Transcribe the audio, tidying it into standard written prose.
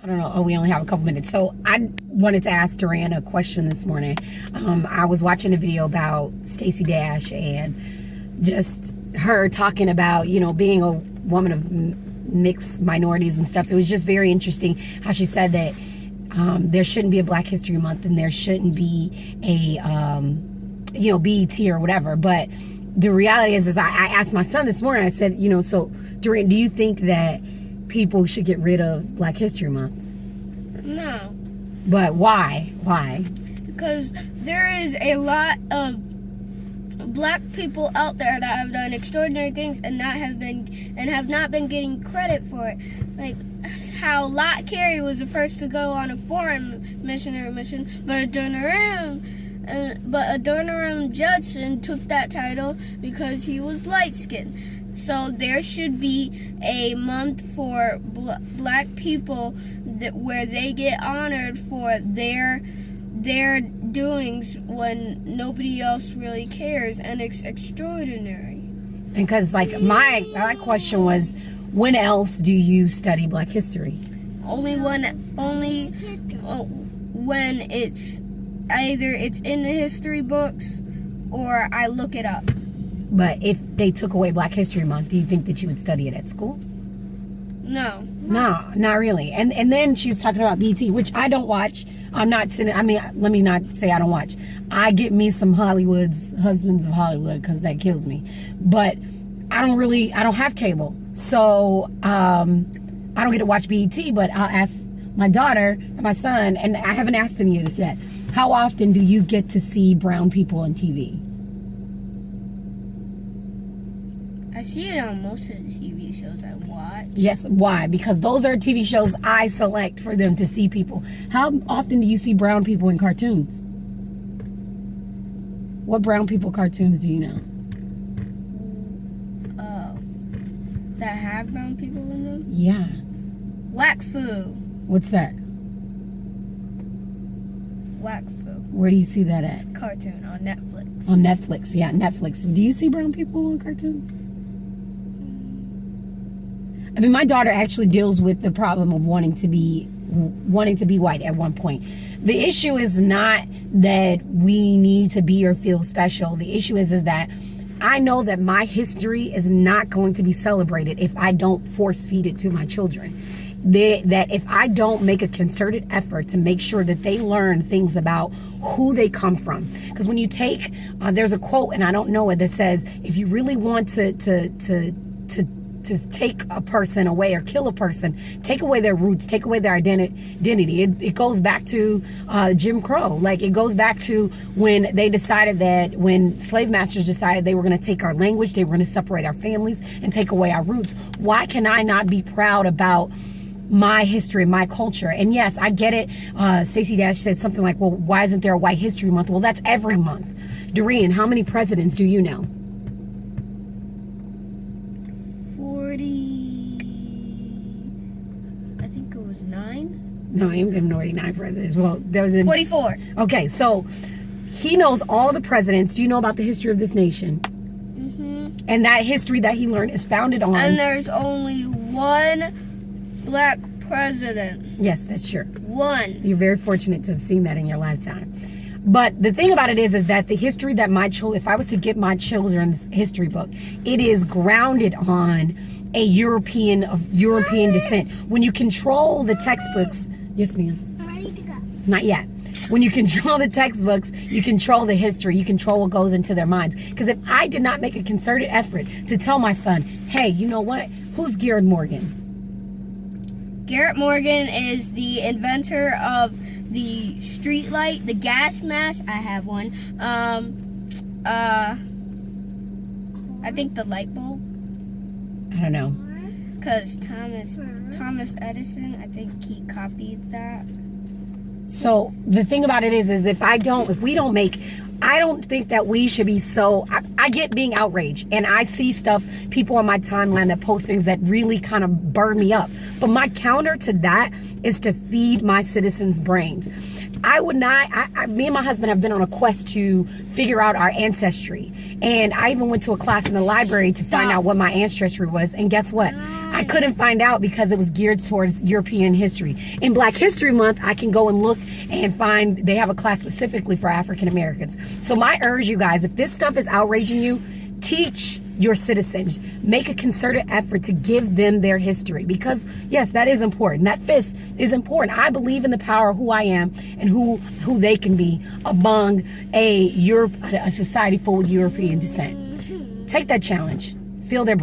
don't know. Oh, we only have a couple minutes. So I wanted to ask Duran a question this morning. I was watching a video about Stacey Dash and just her talking about, you know, being a woman of mixed minorities and stuff. It was just very interesting how she said that there shouldn't be a Black History Month and there shouldn't be a, you know, BET or whatever. But the reality is I asked my son this morning, I said, you know, so Duran, do you think that people should get rid of Black History Month? No. But why? Why? Because there is a lot of Black people out there that have done extraordinary things and have not been getting credit for it. Like how Lot Carey was the first to go on a foreign missionary mission, but Adoniram Judson took that title because he was light-skinned. So there should be a month for Black people where they get honored for their doings when nobody else really cares, and it's extraordinary. And because like my question was, when else do you study Black history? Only when it's either it's in the history books or I look it up. But if they took away Black History Month, do you think that you would study it at school? No. No, not really. And then she was talking about BT, which I don't watch. I'm not sitting, I mean, let me not say I don't watch. I get me some Hollywood's Husbands of Hollywood because that kills me. But I don't have cable. So I don't get to watch BET, but I'll ask my daughter and my son, and I haven't asked them this yet. How often do you get to see brown people on TV? I see it on most of the TV shows I watch. Yes, why? Because those are TV shows I select for them to see people. How often do you see brown people in cartoons? What brown people cartoons do you know? That have brown people in them? Yeah. Wakfu. What's that? Wakfu. Where do you see that at? It's a cartoon on Netflix. On Netflix, yeah, Netflix. Do you see brown people on cartoons? I mean, my daughter actually deals with the problem of wanting to be white at one point. The issue is not that we need to be or feel special. The issue is that I know that my history is not going to be celebrated if I don't force feed it to my children. That if I don't make a concerted effort to make sure that they learn things about who they come from. Because when you take, there's a quote, and I don't know it, that says, if you really want to take a person away or kill a person, take away their roots, take away their identity. It goes back to Jim Crow. Like, it goes back to when they decided that, when slave masters decided they were going to take our language, they were going to separate our families and take away our roots. Why can I not be proud about my history, my culture? And yes, I get it. Stacey Dash said something like, well, why isn't there a White History Month? Well, that's every month. Doreen, how many presidents do you know? I think it was 9. No, I ain't been 49 presidents. Well, there was 44. Okay, so he knows all the presidents. Do you know about the history of this nation? Mm-hmm. And that history that he learned is founded on... And there's only one Black president. Yes, that's true. One. You're very fortunate to have seen that in your lifetime. But the thing about it is that the history that if I was to get my children's history book, it is grounded on a European descent. When you control the textbooks, yes, ma'am. I'm ready to go. Not yet. When you control the textbooks, you control the history, you control what goes into their minds. Because if I did not make a concerted effort to tell my son, hey, you know what? Who's Garrett Morgan? Garrett Morgan is the inventor of the street light, the gas mask. I have one. I think the light bulb. I don't know. Because Thomas Edison, I think he copied that. So the thing about it is if I don't think that we should be I get being outraged, and I see people on my timeline that post things that really kind of burn me up. But my counter to that is to feed my citizens' brains. I would not, me and my husband have been on a quest to figure out our ancestry. And I even went to a class in the library to find out what my ancestry was. And guess what? I couldn't find out because it was geared towards European history. In Black History Month, I can go and look and find, they have a class specifically for African Americans. So my urge, you guys, if this stuff is outraging you, teach your citizens. Make a concerted effort to give them their history, because yes, that is important. That fist is important. I believe in the power of who I am and who they can be among a society full of European descent. Take that challenge. Feel their